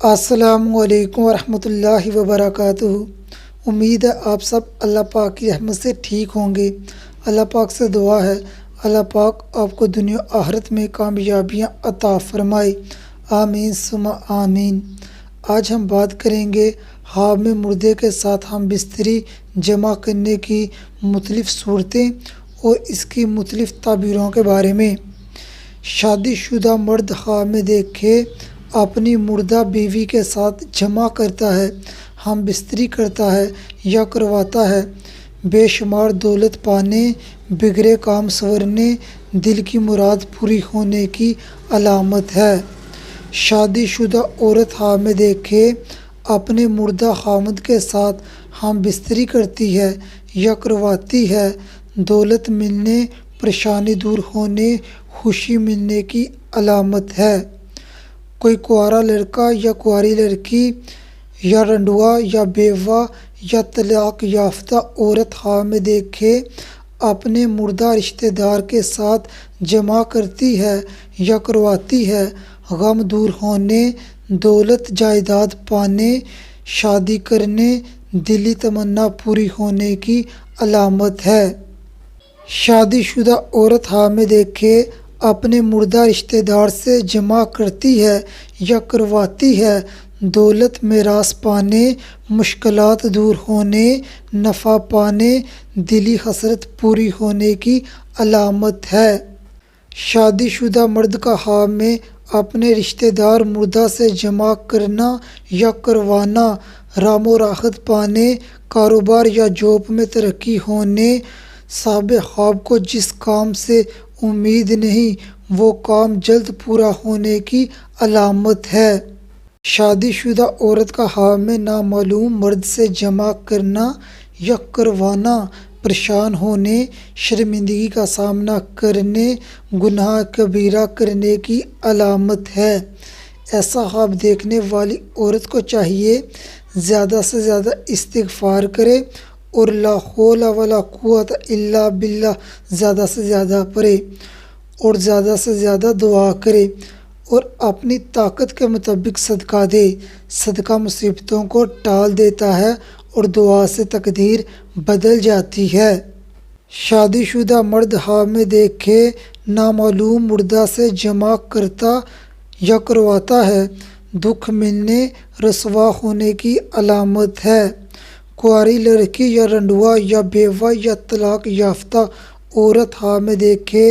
السلام علیکم ورحمۃ اللہ وبرکاتہ۔ امید ہے آپ سب اللہ پاک کی رحمت سے ٹھیک ہوں گے۔ اللہ پاک سے دعا ہے اللہ پاک آپ کو دنیا و آخرت میں کامیابیاں عطا فرمائے، آمین ثم آمین۔ آج ہم بات کریں گے خواب میں مردے کے ساتھ ہم بستری جمع کرنے کی مختلف صورتیں اور اس کی مختلف تعبیروں کے بارے میں۔ شادی شدہ مرد خواب میں دیکھے اپنی مردہ بیوی کے ساتھ جمع کرتا ہے، ہم بستری کرتا ہے یا کرواتا ہے، بے شمار دولت پانے، بگڑے کام سنورنے، دل کی مراد پوری ہونے کی علامت ہے۔ شادی شدہ عورت خواب میں دیکھے اپنے مردہ خاوند کے ساتھ ہم بستری کرتی ہے یا کرواتی ہے، دولت ملنے، پریشانی دور ہونے، خوشی ملنے کی علامت ہے۔ کوئی کنوارا لڑکا یا کنواری لڑکی یا رنڈوا یا بیوہ یا طلاق یافتہ عورت خواب میں دیکھے اپنے مردہ رشتہ دار کے ساتھ جمع کرتی ہے یا کرواتی ہے، غم دور ہونے، دولت جائیداد پانے، شادی کرنے، دلی تمنا پوری ہونے کی علامت ہے۔ شادی شدہ عورت خواب میں دیکھے اپنے مردہ رشتہ دار سے جمع کرتی ہے یا کرواتی ہے، دولت میراث پانے، مشکلات دور ہونے، نفع پانے، دلی حسرت پوری ہونے کی علامت ہے۔ شادی شدہ مرد کا خواب میں اپنے رشتہ دار مردہ سے جمع کرنا یا کروانا، رام و راحت پانے، کاروبار یا جاب میں ترقی ہونے، صاحب خواب کو جس کام سے امید نہیں وہ کام جلد پورا ہونے کی علامت ہے۔ شادی شدہ عورت کا خواب میں نامعلوم مرد سے جمع کرنا یا کروانا، پریشان ہونے، شرمندگی کا سامنا کرنے، گناہ کبیرہ کرنے کی علامت ہے۔ ایسا خواب دیکھنے والی عورت کو چاہیے زیادہ سے زیادہ استغفار کرے اور لا حول ولا قوت الا باللہ زیادہ سے زیادہ پڑھے اور زیادہ سے زیادہ دعا کرے اور اپنی طاقت کے مطابق صدقہ دے۔ صدقہ مصیبتوں کو ٹال دیتا ہے اور دعا سے تقدیر بدل جاتی ہے۔ شادی شدہ مرد خواب میں دیکھے نامعلوم مردہ سے جمع کرتا یا کرواتا ہے، دکھ ملنے، رسوا ہونے کی علامت ہے۔ کنواری لڑکی یا رنڈوا یا بیوہ یا طلاق یافتہ عورت خواب میں دیکھے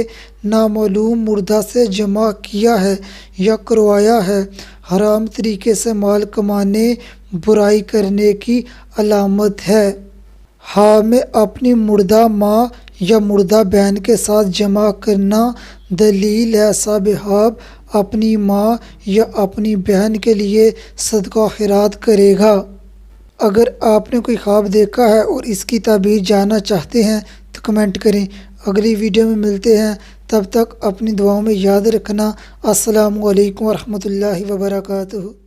نامعلوم مردہ سے جمع کیا ہے یا کروایا ہے، حرام طریقے سے مال کمانے، برائی کرنے کی علامت ہے۔ خواب میں اپنی مردہ ماں یا مردہ بہن کے ساتھ جمع کرنا، دلیل ہے صاحب خواب اپنی ماں یا اپنی بہن کے لیے صدقہ خیرات کرے گا۔ اگر آپ نے کوئی خواب دیکھا ہے اور اس کی تعبیر جاننا چاہتے ہیں تو کمنٹ کریں۔ اگلی ویڈیو میں ملتے ہیں، تب تک اپنی دعاؤں میں یاد رکھنا۔ السلام علیکم ورحمۃ اللہ وبرکاتہ۔